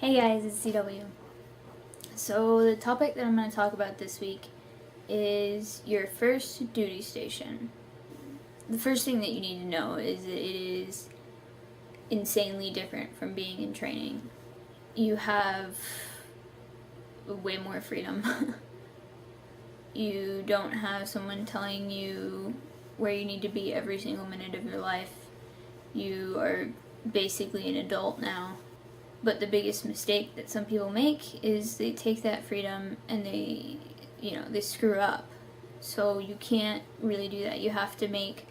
Hey guys, it's CW. So, the topic that I'm going to talk about this week is your first duty station. The first thing that you need to know is that it is insanely different from being in training. You have way more freedom. You don't have someone telling you where you need to be every single minute of your life. You are basically an adult now. But the biggest mistake that some people make is they take that freedom and they screw up. So you can't really do that. You have to make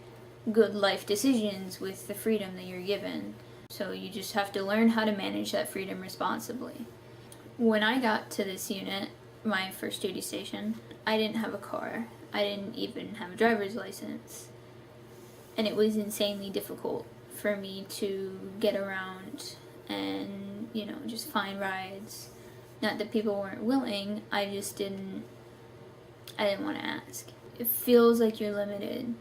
good life decisions with the freedom that you're given. So you just have to learn how to manage that freedom responsibly. When I got to this unit, my first duty station, I didn't have a car. I didn't even have a driver's license. And it was insanely difficult for me to get around and just find rides. Not that people weren't willing, I didn't want to ask. It feels like you're limited,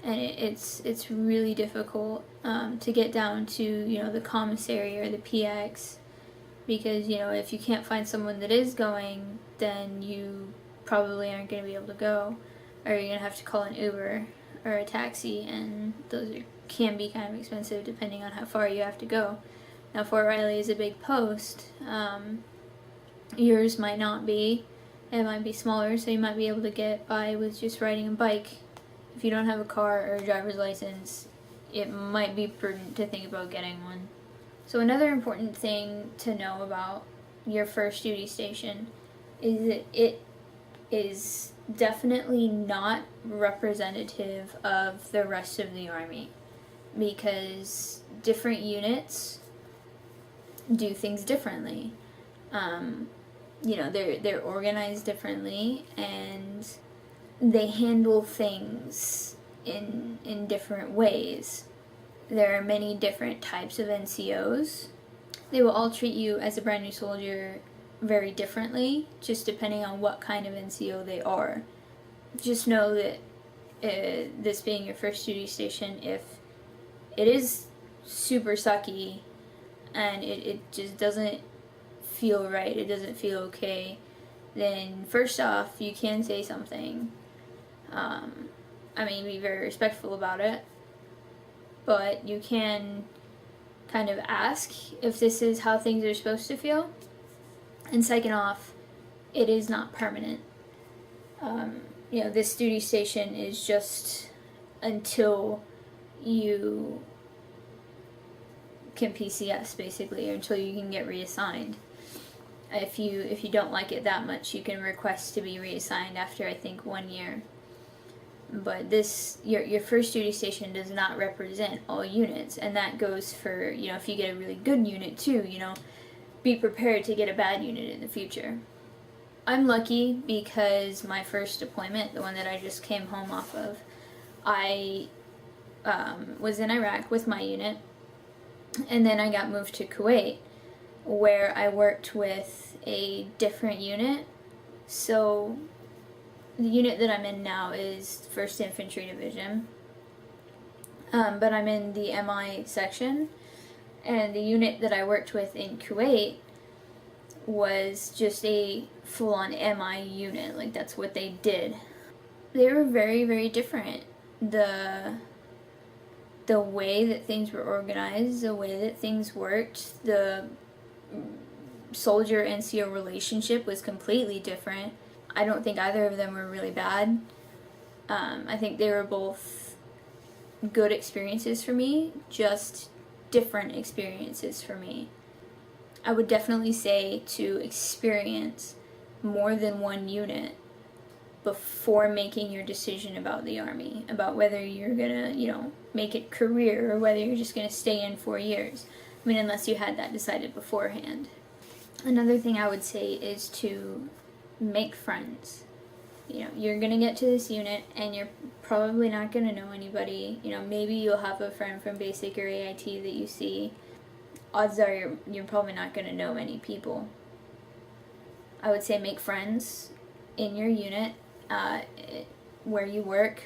and it's really difficult to get down to the commissary or the PX, because if you can't find someone that is going, then you probably aren't going to be able to go, or you're going to have to call an Uber or a taxi, and those can be kind of expensive depending on how far you have to go. Now, Fort Riley is a big post. Yours might not be. It might be smaller, so you might be able to get by with just riding a bike. If you don't have a car or a driver's license, it might be prudent to think about getting one. So another important thing to know about your first duty station is that it is definitely not representative of the rest of the Army, because different units do things differently. They're organized differently, and they handle things in different ways. There are many different types of NCOs. They will all treat you as a brand new soldier very differently, just depending on what kind of NCO they are. Just know that this being your first duty station, if it is super sucky and it just doesn't feel right, it doesn't feel okay, then first off, you can say something. Be very respectful about it, but you can kind of ask if this is how things are supposed to feel. And second off, it is not permanent. This duty station is just until you can PCS, basically, or until you can get reassigned. If you don't like it that much, you can request to be reassigned after, I think, 1 year. But your first duty station does not represent all units, and that goes for, if you get a really good unit too, be prepared to get a bad unit in the future. I'm lucky because my first deployment, the one that I just came home off of, I was in Iraq with my unit, and then I got moved to Kuwait, where I worked with a different unit. So the unit that I'm in now is 1st Infantry Division, but I'm in the MI section, and the unit that I worked with in Kuwait was just a full-on MI unit. Like, that's what they did. They were very, very different. The way that things were organized, the way that things worked, the soldier NCO relationship was completely different. I don't think either of them were really bad. I think they were both good experiences for me, just different experiences for me. I would definitely say to experience more than one unit before making your decision about the Army, about whether you're gonna, make it career or whether you're just gonna stay in 4 years. Unless you had that decided beforehand. Another thing I would say is to make friends. You're gonna get to this unit and you're probably not gonna know anybody. Maybe you'll have a friend from basic or AIT that you see. Odds are you're probably not gonna know many people. I would say make friends in your unit, where you work,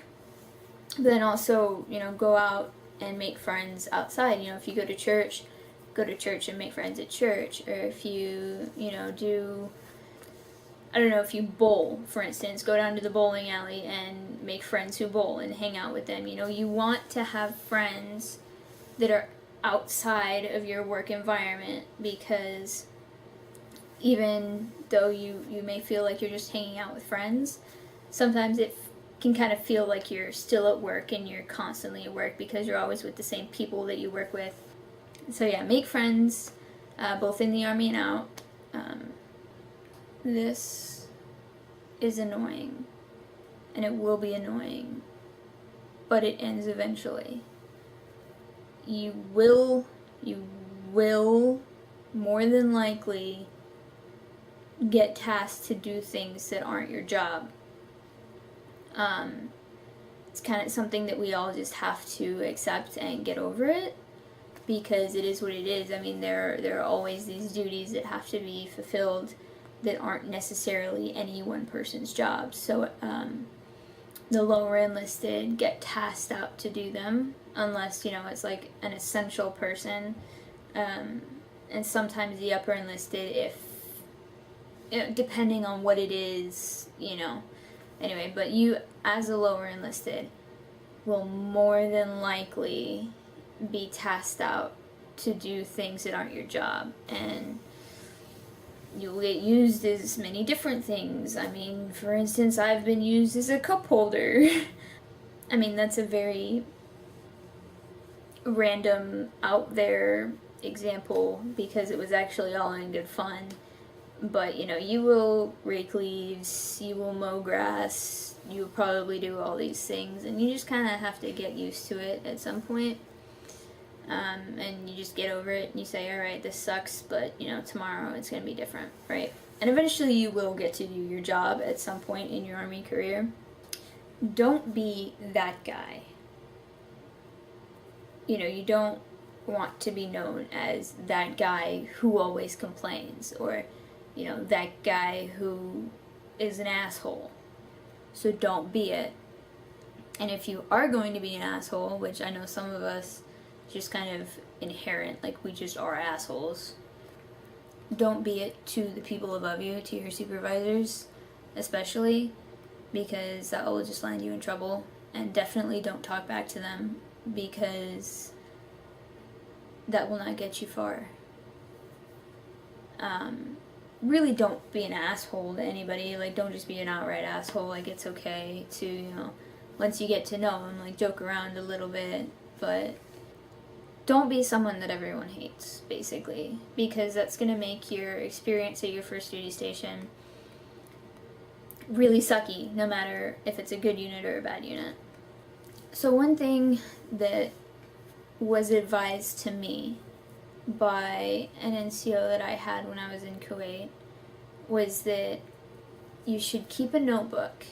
but then also, go out and make friends outside. If you go to church, go to church and make friends at church, or if you, do, I don't know, if you bowl, for instance, go down to the bowling alley and make friends who bowl and hang out with them. You want to have friends that are outside of your work environment, because even though you may feel like you're just hanging out with friends, sometimes it can kind of feel like you're still at work and you're constantly at work because you're always with the same people that you work with. So yeah, make friends, both in the Army and out. This is annoying, and it will be annoying, but it ends eventually. You will more than likely get tasked to do things that aren't your job. It's kind of something that we all just have to accept and get over it, because it is what it is. I mean, there are always these duties that have to be fulfilled that aren't necessarily any one person's job. So the lower enlisted get tasked out to do them, unless it's like an essential person, and sometimes the upper enlisted, if depending on what it is, anyway. But you, as a lower enlisted, will more than likely be tasked out to do things that aren't your job, and you'll get used as many different things. I mean, for instance, I've been used as a cup holder. I mean, that's a very random, out there example, because it was actually all in good fun. But, you will rake leaves, you will mow grass, you'll probably do all these things, and you just kind of have to get used to it at some point. And you just get over it and you say, alright, this sucks, but, tomorrow it's going to be different, right? And eventually you will get to do your job at some point in your Army career. Don't be that guy. You don't want to be known as that guy who always complains, or, that guy who is an asshole. So don't be it. And if you are going to be an asshole, which I know some of us just kind of inherent, like we just are assholes, don't be it to the people above you, to your supervisors especially, because that will just land you in trouble. And definitely don't talk back to them, because that will not get you far. Really don't be an asshole to anybody. Like, don't just be an outright asshole. Like, it's okay to, once you get to know them, like, joke around a little bit, but don't be someone that everyone hates, basically, because that's going to make your experience at your first duty station really sucky, no matter if it's a good unit or a bad unit. So one thing that was advised to me by an NCO that I had when I was in Kuwait was that you should keep a notebook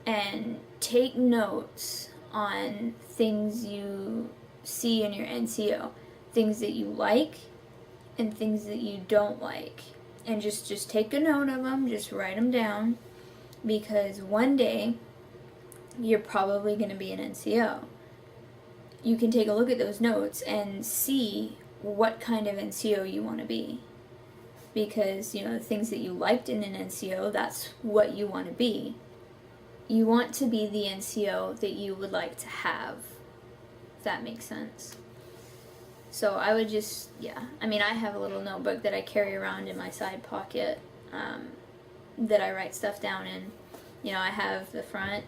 and take notes on things you see in your NCO, things that you like and things that you don't like, and just take a note of them, just write them down, because one day you're probably going to be an NCO. You can take a look at those notes and see what kind of NCO you want to be, because the things that you liked in an NCO, that's what you want to be. You want to be the NCO that you would like to have, if that makes sense. So I would just, I have a little notebook that I carry around in my side pocket, that I write stuff down in. I have the front.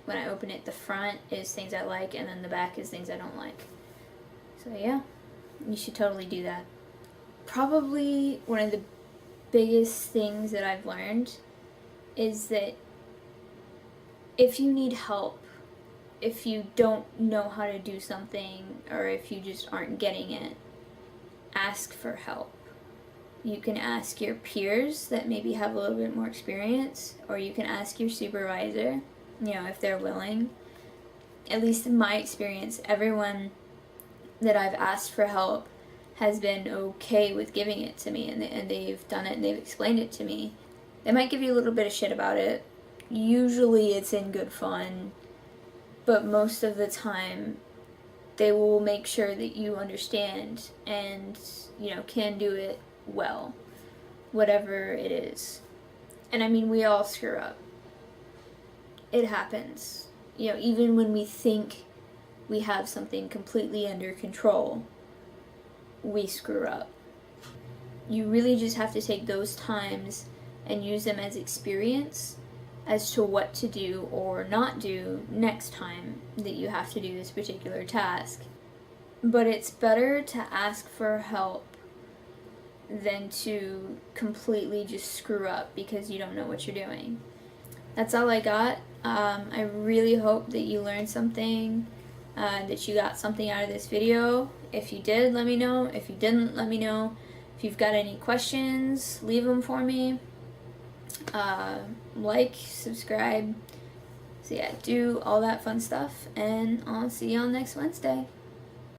When I open it, the front is things I like, and then the back is things I don't like. So yeah, you should totally do that. Probably one of the biggest things that I've learned is that if you need help, if you don't know how to do something, or if you just aren't getting it, ask for help. You can ask your peers that maybe have a little bit more experience, or you can ask your supervisor, if they're willing. At least in my experience, everyone that I've asked for help has been okay with giving it to me, and they've done it and they've explained it to me. They might give you a little bit of shit about it. Usually it's in good fun, but most of the time they will make sure that you understand and, can do it well, whatever it is. And I mean, we all screw up. It happens. Even when we think we have something completely under control, we screw up. You really just have to take those times and use them as experience as to what to do or not do next time that you have to do this particular task. But it's better to ask for help than to completely just screw up because you don't know what you're doing. That's all I got. I really hope that you learned something, that you got something out of this video. If you did, let me know. If you didn't, let me know. If you've got any questions, leave them for me. Like, subscribe. So yeah, do all that fun stuff, and I'll see you on next Wednesday.